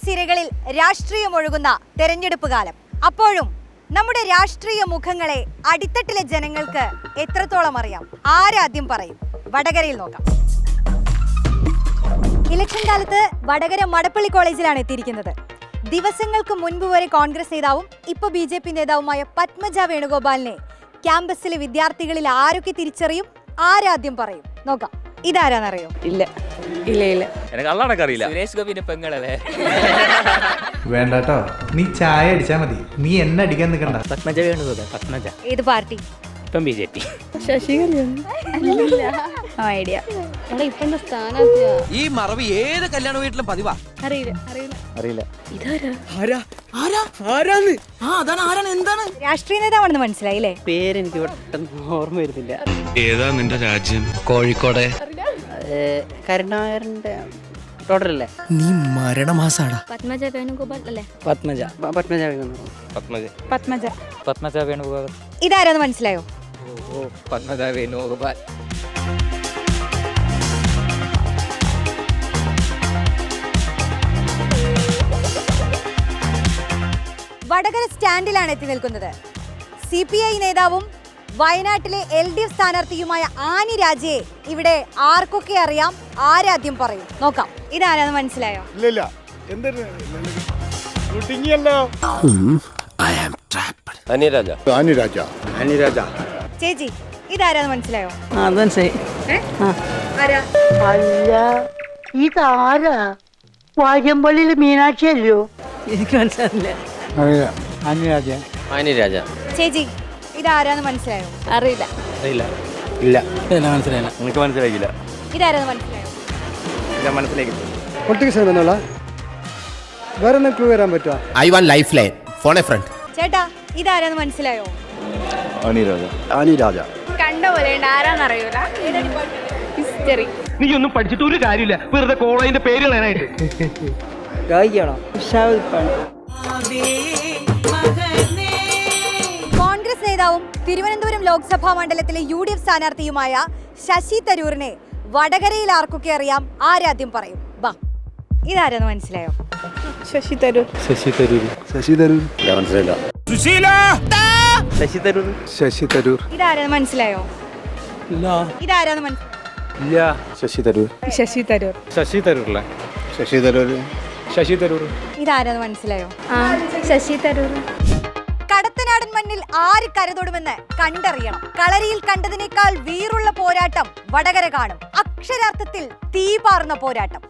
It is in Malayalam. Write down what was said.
സിരകളിൽ രാഷ്ട്രീയം ഒഴുകുന്ന തെരഞ്ഞെടുപ്പ് കാലം. അപ്പോഴും നമ്മുടെ രാഷ്ട്രീയ മുഖങ്ങളെ അടിത്തട്ടിലെ ജനങ്ങൾക്ക് എത്രത്തോളം അറിയാം? ആരാദ്യം പറയും? വടകരയിൽ നോക്കാം. ഇലക്ഷൻ കാലത്ത് വടകര മടപ്പള്ളി കോളേജിലാണ് എത്തിയിരിക്കുന്നത്. ദിവസങ്ങൾക്ക് മുൻപ് വരെ കോൺഗ്രസ് നേതാവും ഇപ്പോൾ BJP നേതാവുമായ പത്മജ വേണുഗോപാലിനെ ക്യാമ്പസിലെ വിദ്യാർത്ഥികളിൽ ആരൊക്കെ തിരിച്ചറിയും? ആരാദ്യം പറയും? നോക്കാം. ഇതാരാന്നറിയോ? ഇല്ല ഇല്ല ഇല്ല എനിക്ക് അല്ലാണ്ടൊക്കെ അറിയില്ല. സുരേഷ് ഗോപിന്റെ പെങ്ങളല്ലേ? വേണ്ടാട്ടോ, നീ ചായ അടിച്ചാ മതി, നീ എന്നെ അടിക്കാൻ നിൽക്കണ്ട. പത്മജ വേണുഗോപാൽ. പത്മജ ഏത് പാർട്ടി? ഇപ്പം BJP. ഐഡിയ ഈ മറവി ഏത് കല്യാണ വീട്ടിലും പതിവാ. അറിയില്ല. രാഷ്ട്രീയ നേതാവാണെന്ന് മനസ്സിലായില്ലേ? പേരെനിക്ക് പെട്ടെന്ന് ഓർമ്മ വരുന്നില്ല. ഏതാ നിന്റെ രാജ്യം? കോഴിക്കോട് കരുണാകരന്റെ ടോട്ടലല്ലേ? നീ മരണമാസാടാ. പത്മജ വേണുഗോപാൽ അല്ലേ? പത്മജ. പത്മജ പത്മജ വേണുഗോപാൽ. ഇതാരാന്ന് മനസ്സിലായോ? ഓ പത്മജ വേണുഗോപാൽ. വടകര സ്റ്റാൻഡിലാണ് എത്തി നിൽക്കുന്നത്. CPI നേതാവും വയനാട്ടിലെ LDF സ്ഥാനാർത്ഥിയുമായ ആനി രാജയെ ഇവിടെ ആർക്കൊക്കെ അറിയാം? ആരാദ്യം പറയും? നോക്കാം. ഇതാരാന്ന് മനസ്സിലായോ? ചേച്ചി, ഇതാരാന്ന് മനസ്സിലായോ? അത് മനസ്സിലായി. ആരാ? അല്ല, ഇതാരാ? വാര്യമ്പള്ളിയിൽ മീനാക്ഷി അല്ലയോ? എനിക്ക് മനസ്സിലായില്ല. ആനിരാജ. ചേച്ചി, ഇതാരാന്ന് മനസ്സിലായോ? അറിയില്ല. അറിയില്ല. ഇല്ല, മനസ്സിലായില്ല. എനിക്ക് മനസ്സിലായില്ല. ഇതാരാന്ന് മനസ്സിലായോ? ഇല്ല, മനസ്സിലായില്ല. പൊളിറ്റിക്സ് എന്നുള്ള വേറെ എന്തെങ്കിലും വരാൻ പറ്റുമോ? I want life line phone a friend. ചേട്ടാ, ഇതാരാന്ന് മനസ്സിലായോ? ആനിരാജ. കണ്ട പോലെ ആരാന്നറിയൂല. ഹിസ്റ്ററി. നീ ഒന്നും പഠിച്ചിട്ട് ഒരു കാര്യമില്ല, വെറുതെ കോളേജിന്റെ പേര് കളയാനായിട്ട്. ഗായിക്കാണോ? ഉഷാവിപ്പാണ്. കോൺഗ്രസ് നേതാവും തിരുവനന്തപുരം ലോക്സഭാ മണ്ഡലത്തിലെ UDF സ്ഥാനാർത്ഥിയുമായ ശശി തരൂരിനെ വടകരയിൽ ആർക്കൊക്കെ അറിയാം? ആരാദ്യം പറയും? ബാ, ഇതാരാന്ന് മനസ്സിലായോ? ശശി തരൂർ. ശശി തരൂർ. മനസ്സിലായില്ല. ശശി തരൂർ. ഇതാരാന്ന് മനസ്സിലായോ? ഇതാരാന്ന് മനസ്സിലായോ? ഇല്ല. ശശി തരൂർ. ശശി തരൂർ. ശശി തരൂർ. ശശി തരൂർ. ഇതാരാന്ന് മനസ്സിലായോ? ശശി തരൂർ. കടത്തനാടൻ മണ്ണിൽ ആര് കരതൊടുമെന്ന് കണ്ടറിയണം. കളരിയിൽ കണ്ടതിനേക്കാൾ വീറുള്ള പോരാട്ടം വടകര കാണും. അക്ഷരാർത്ഥത്തിൽ തീ പാർന്ന പോരാട്ടം.